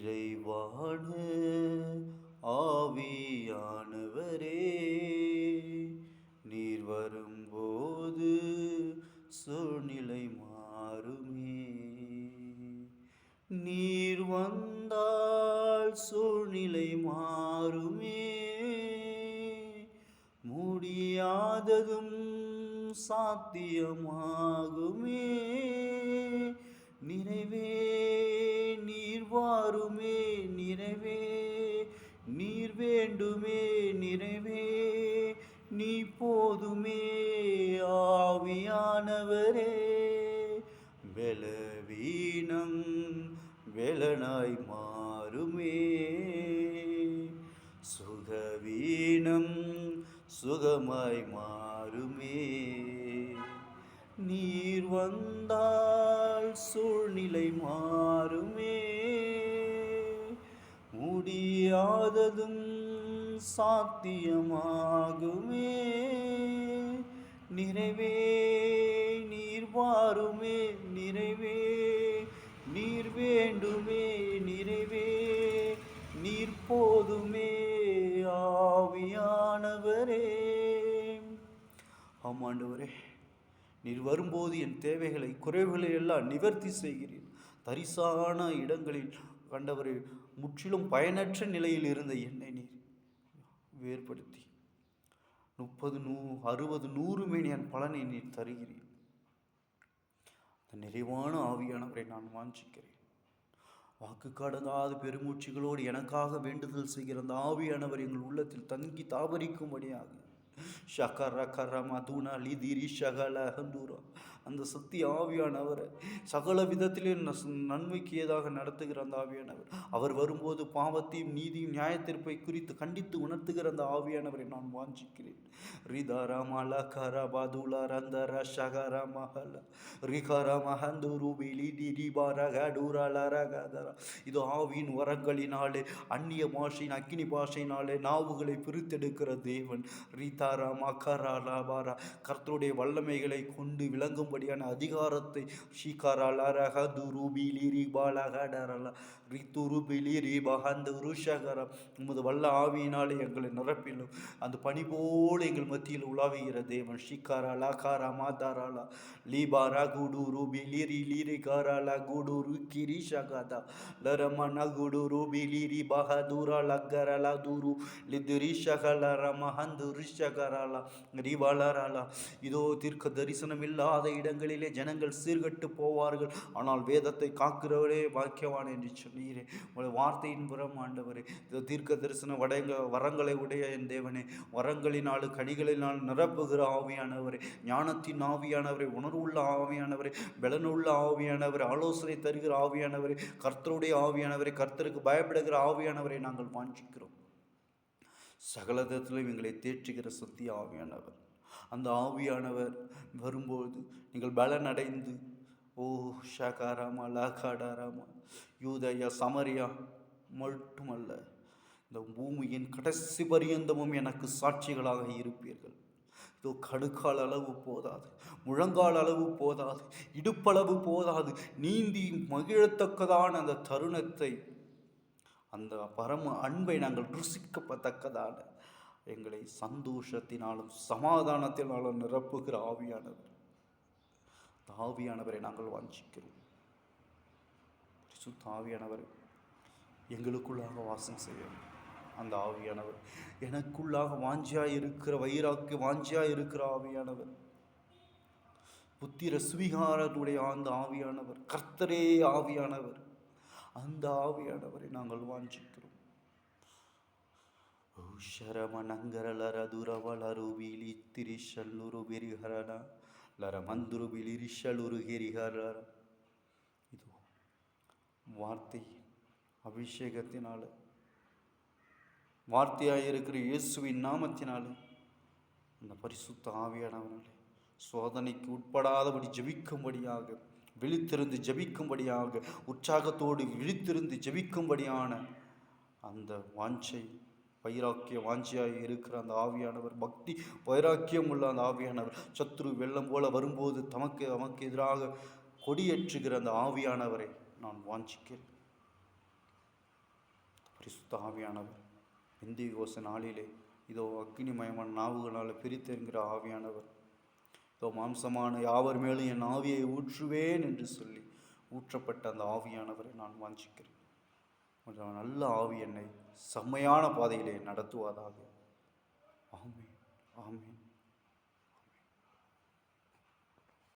நிறைவான ஆவியானவரே, நீர் வரும்போது சூழ்நிலை மாறுமே. நீர் வந்தால் சூழ்நிலை மாறுமே. முடியாததும் சாத்தியமாகுமே. நிறைவே நீர் வாருமே. நிறைவே நீர் வேண்டுமே. நிறைவே நீ போதுமே. ஆவியானவரே, பலவீனம் வெலனாய் மாறுமே. சுகவீனம் சுகமாய் மாறுமே. நீர் வந்தால் சூழ்நிலை மாறுமே. முடியாததும் சாத்தியமாகுமே. நிறைவே நீர் வாருமே. நிறைவே நீர் வேண்டுமே. நிறைவே நீர் போதுமே. ஆவியானவரே, ஆமாண்டவரே, நீர் வரும்போது என் தேவைகளை குறைவுகளை எல்லாம் நிவர்த்தி செய்கிறீர். தரிசான இடங்களில் கண்டவரை முற்றிலும் பயனற்ற நிலையில் இருந்த என்னை நீர் வேறுபடுத்தி 30, 60, 100 மேனியான் பலனை நீர் தருகிறீர். அந்த நிறைவான ஆவியானவரை நான் வாஞ்சிக்கிறேன். வாக்கு கடங்காத பெருமூச்சுகளோடு எனக்காக வேண்டுதல் செய்கிற அந்த ஆவியானவர் எங்கள் உள்ளத்தில் தங்கி தாபரிக்கும்படியாக ஷகர கரம தூணா லிதிரி ஷகல ஹந்தூரா அந்த சத்திய ஆவியானவர் சகல விதத்திலே நன்மைக்கு ஏதாக நடத்துகிற அந்த ஆவியானவர், அவர் வரும்போது பாவத்தையும் நீதியும் நியாயத்தீர்ப்பை குறித்து கண்டித்து உணர்த்துகிற அந்த ஆவியானவரை நான் வாஞ்சிக்கிறேன். ரிதாரா மலா கரா பாதுலா ரந்தர ஷகர மஹல ரிகரா மஹந்தூரு பிலி டிரிபாரா கடூரா ரகதரா. இது ஆவியின் வரங்களினாலே அந்நிய பாஷையின் அக்கினி பாஷையினாலே நாவுகளை பிரித்தெடுக்கிற தேவன். ரிதாரா மகரா லாபாரா கர்த்தருடைய வல்லமைகளை கொண்டு விளங்கும்படியான அதிகாரத்தை ஷிகரா துருபிலி ரிபாலகடரலா ரித்துருபிலி ரிபஹந்துருஷகரா உமது வல்ல ஆவியினாலே எங்களை நிரப்பிலும் அந்த பனி போல் எங்கள் மத்தியில் உலாவுகிற தேவன். ஷிகரா லகாரா மாதாராலா லிபாரா குடுரு பிலிரி லிரிகாரா குடுரு கிரிஷகதா லரமன குடுரு பிலிரி பஹதுரா லக்கரலா துரு லிதுரிஷகலர மஹந்துரிஷகரலா ரிவலரலா. இதோ தீர்க்க தரிசனம் இல்லாத இடங்களிலே ஜனங்கள் சீர்கட்டு போவார்கள், ஆனால் வேதத்தை காக்கிறவரே பாக்கியவான் என்று சொன்னீரே. உங்களுடைய வார்த்தையின் புறம் ஆண்டவரே, இதோ தீர்க்க தரிசன வரங்களை உடைய என் தேவனே, வரங்களினால் கனிகளினால் நிரப்புகிற ஆவியானவரே, ஞானத்தின் ஆவியானவரை, உணர்வுள்ள ஆவியானவரை, பலனுள்ள ஆவியானவரை, ஆலோசனை தருகிற ஆவியானவரை, கர்த்தருடைய ஆவியானவரை, கர்த்தருக்கு பயப்படுகிற ஆவியானவரை நாங்கள் வாஞ்சிக்கிறோம். சகலத்திலும் எங்களை தேற்றுகிற சத்திய ஆவியானவர், அந்த ஆவியானவர் வரும்போது நீங்கள் பலன் அடைந்து ஓ ஷகாராமா லாகாடாராமா யூதயா சமரியா மட்டுமல்ல, இந்த பூமியின் கடைசி பரியந்தமும் எனக்கு சாட்சிகளாக இருப்பீர்கள். இதோ கணுக்கால் அளவு போதாது, முழங்கால் அளவு போதாது, இடுப்பளவு போதாது, நீந்தி மகிழத்தக்கதான அந்த தருணத்தை, அந்த பரம அன்பை நாங்கள் ருசிக்கப்பத்தக்கதான எங்களை சந்தோஷத்தினாலும் சமாதானத்தினாலும் நிரப்புகிற ஆவியானவர், ஆவியானவரை நாங்கள் வாஞ்சிக்கிறோம். சுத்த ஆவியானவர் எங்களுக்குள்ளாக வாசம் செய்யும். அந்த ஆவியானவர் எனக்குள்ளாக வாஞ்சியாக இருக்கிற வைராக்கி வாஞ்சியாக இருக்கிற ஆவியானவர், புத்திர சுவிகாரத்துடைய அந்த ஆவியானவர், கர்த்தரே ஆவியானவர், அந்த ஆவியானவரை நாங்கள் வாஞ்சிக்கிறோம். ಶರಮನಂಗರಲರ ದುರವಲರು ಬೀಲಿ ತಿರಿಶಲ್ಲುರು ಬಿರಿಹರನ ಲರ ಮಂದುರು ಬಿಲಿರಿಶಲುರು ಗಿರಿಹರ. இது வார்த்தை அபிஷேகத்தினால, வார்த்தையாக இருக்கிற இயேசுவின் நாமத்தினால, அந்த பரிசுத்த ஆவியானவனாலே சோதனைக்கு உட்படாதபடி ஜெபிக்கும்படியாக, விழித்திருந்து ஜெபிக்கும்படியாக, உற்சாகத்தோடு விழித்திருந்து ஜெபிக்கும்படியான அந்த வாஞ்சை வைராக்கிய வாஞ்சியாக இருக்கிற அந்த ஆவியானவர், பக்தி வைராக்கியம் உள்ள அந்த ஆவியானவர், சத்ரு வெள்ளம் போல வரும்போது நமக்கு எதிராக கொடியேற்றுகிற அந்த ஆவியானவரை நான் வாஞ்சிக்கிறேன். பரிசுத்த ஆவியானவர் பெந்தேகோஸ்து நாளிலே இதோ அக்னிமயமான நாவுகளால் பிரித்தெறிகிற ஆவியானவர், இதோ மாம்சமான யாவர் மேலும் என் ஆவியை ஊற்றுவேன் என்று சொல்லி ஊற்றப்பட்ட அந்த ஆவியானவரை நான் வாஞ்சிக்கிறேன். கொஞ்சம் நல்ல ஆவி என்னை செம்மையான பாதையிலே நடத்துவதாக. ஆமென், ஆமென்.